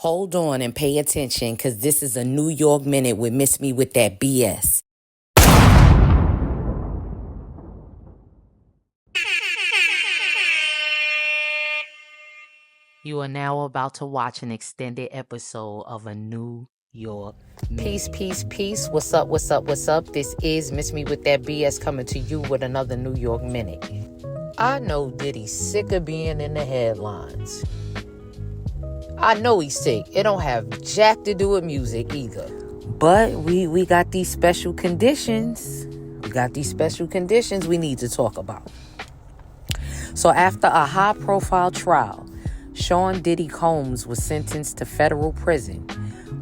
Hold on and pay attention, because this is a New York Minute with MissMeWitDatBS. You are now about to watch an extended episode of a New York Minute. Peace. What's up? This is MissMeWitDatBS coming to you with another New York Minute. I know Diddy's sick of being in the headlines. I know he's sick. It don't have jack to do with music either. But we got these special conditions. We need to talk about. So after a high-profile trial, Sean Diddy Combs was sentenced to federal prison,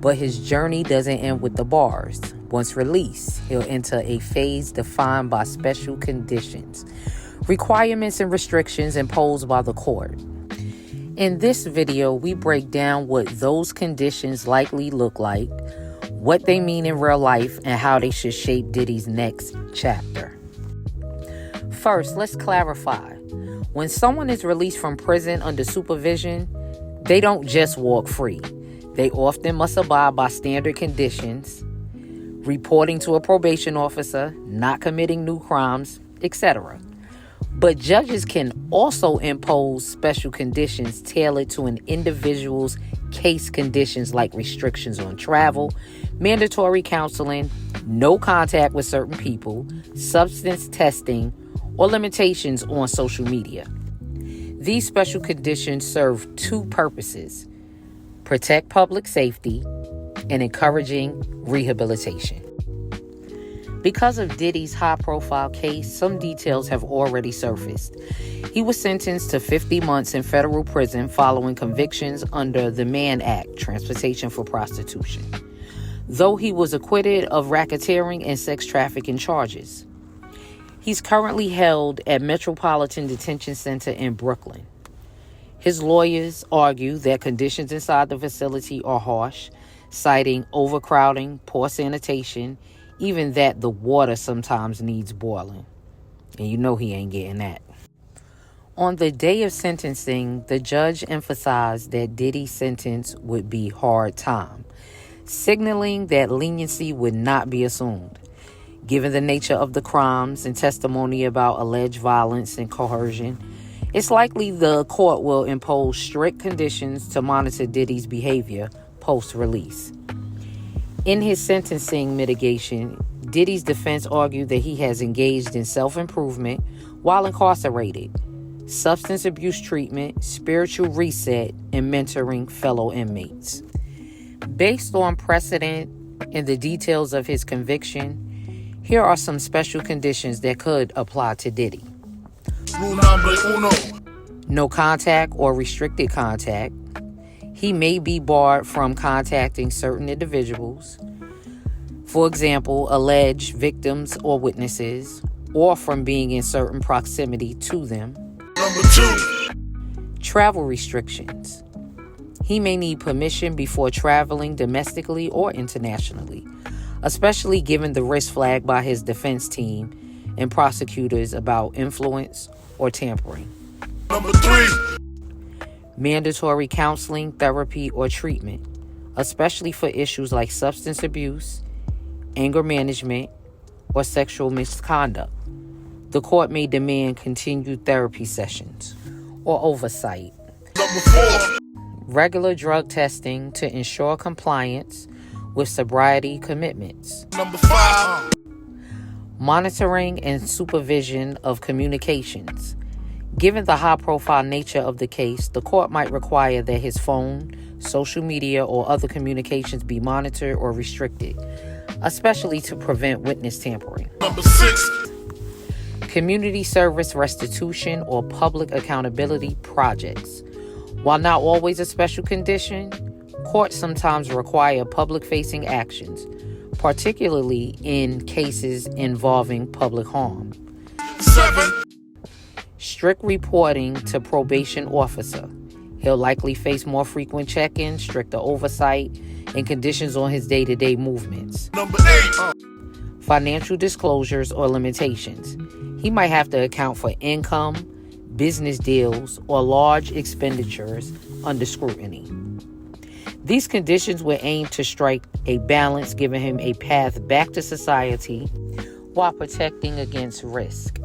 but his journey doesn't end with the bars. Once released, he'll enter a phase defined by special conditions, requirements and restrictions imposed by the court. In this video, we break down what those conditions likely look like, what they mean in real life, and how they should shape Diddy's next chapter. First, let's clarify. When someone is released from prison under supervision, they don't just walk free. They often must abide by standard conditions, reporting to a probation officer, not committing new crimes, etc. But judges can also impose special conditions tailored to an individual's case conditions, like restrictions on travel, mandatory counseling, no contact with certain people, substance testing, or limitations on social media. These special conditions serve two purposes: protect public safety and encouraging rehabilitation. Because of Diddy's high-profile case, some details have already surfaced. He was sentenced to 50 months in federal prison following convictions under the Mann Act, transportation for prostitution, though he was acquitted of racketeering and sex trafficking charges. He's currently held at Metropolitan Detention Center in Brooklyn. His lawyers argue that conditions inside the facility are harsh, citing overcrowding, poor sanitation, even that the water sometimes needs boiling. And you know he ain't getting that. On the day of sentencing, the judge emphasized that Diddy's sentence would be hard time, signaling that leniency would not be assumed. Given the nature of the crimes and testimony about alleged violence and coercion, it's likely the court will impose strict conditions to monitor Diddy's behavior post-release. In his sentencing mitigation, Diddy's defense argued that he has engaged in self-improvement while incarcerated, substance abuse treatment, spiritual reset, and mentoring fellow inmates. Based on precedent and the details of his conviction, here are some special conditions that could apply to Diddy. No contact or restricted contact. He may be barred from contacting certain individuals, for example, alleged victims or witnesses, or from being in certain proximity to them. Number 2. Travel restrictions. He may need permission before traveling domestically or internationally, especially given the risk flagged by his defense team and prosecutors about influence or tampering. Number 3. Mandatory counseling, therapy, or treatment, especially for issues like substance abuse, anger management, or sexual misconduct. The court may demand continued therapy sessions or oversight. Number 4. Regular drug testing to ensure compliance with sobriety commitments. Number 5. Monitoring and supervision of communications. Given the high-profile nature of the case, the court might require that his phone, social media, or other communications be monitored or restricted, especially to prevent witness tampering. Number 6. Community service restitution or public accountability projects. While not always a special condition, courts sometimes require public-facing actions, particularly in cases involving public harm. 7. Strict reporting to probation officer. He'll likely face more frequent check-ins, stricter oversight, and conditions on his day-to-day movements. Number 8. Financial disclosures or limitations. He might have to account for income, business deals, or large expenditures under scrutiny. These conditions were aimed to strike a balance, giving him a path back to society while protecting against risk.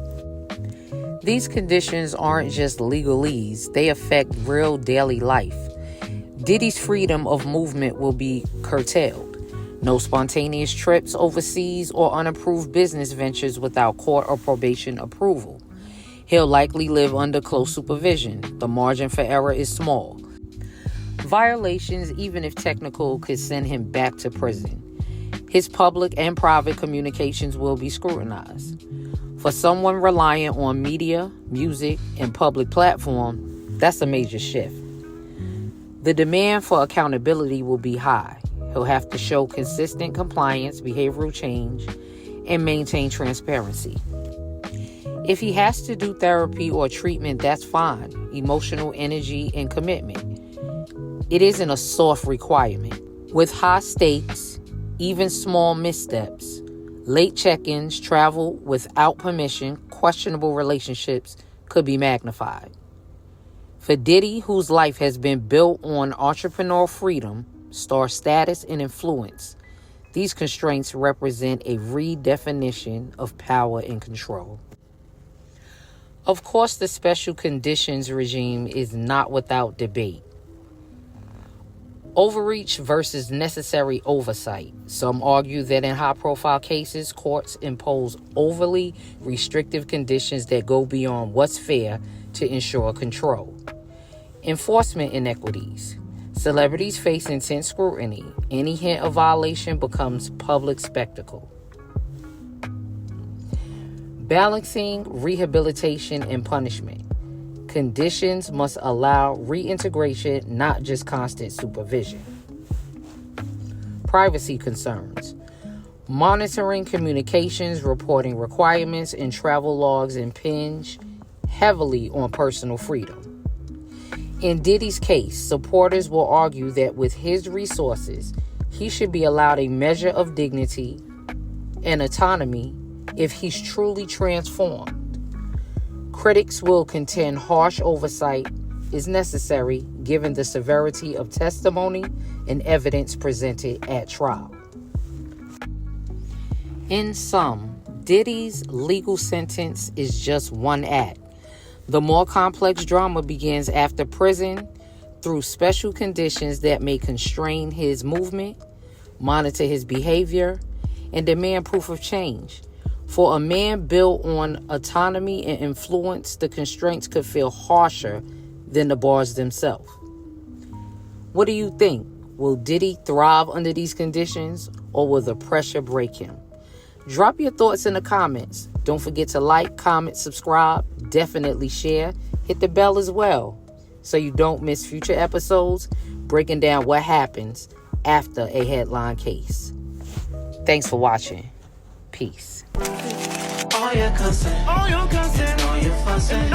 These conditions aren't just legalese, they affect real daily life. Diddy's freedom of movement will be curtailed. No spontaneous trips overseas or unapproved business ventures without court or probation approval. He'll likely live under close supervision. The margin for error is small. Violations, even if technical, could send him back to prison. His public and private communications will be scrutinized. For someone reliant on media, music, and public platform, that's a major shift. The demand for accountability will be high. He'll have to show consistent compliance, behavioral change, and maintain transparency. If he has to do therapy or treatment, that's fine. Emotional energy and commitment. It isn't a soft requirement. With high stakes, even small missteps, late check-ins, travel without permission, questionable relationships could be magnified. For Diddy, whose life has been built on entrepreneurial freedom, star status, and influence, these constraints represent a redefinition of power and control. Of course, the special conditions regime is not without debate. Overreach versus necessary oversight. Some argue that in high-profile cases, courts impose overly restrictive conditions that go beyond what's fair to ensure control. Enforcement inequities. Celebrities face intense scrutiny. Any hint of violation becomes public spectacle. Balancing rehabilitation and punishment. Conditions must allow reintegration, not just constant supervision. Privacy concerns. Monitoring communications, reporting requirements, and travel logs impinge heavily on personal freedom. In Diddy's case, supporters will argue that with his resources, he should be allowed a measure of dignity and autonomy if he's truly transformed. Critics will contend harsh oversight is necessary given the severity of testimony and evidence presented at trial. In sum, Diddy's legal sentence is just one act. The more complex drama begins after prison through special conditions that may constrain his movement, monitor his behavior, and demand proof of change. For a man built on autonomy and influence, the constraints could feel harsher than the bars themselves. What do you think? Will Diddy thrive under these conditions, or will the pressure break him? Drop your thoughts in the comments. Don't forget to like, comment, subscribe, definitely share. Hit the bell as well so you don't miss future episodes breaking down what happens after a headline case. Thanks for watching. Peace. All your cussing, all your fussing,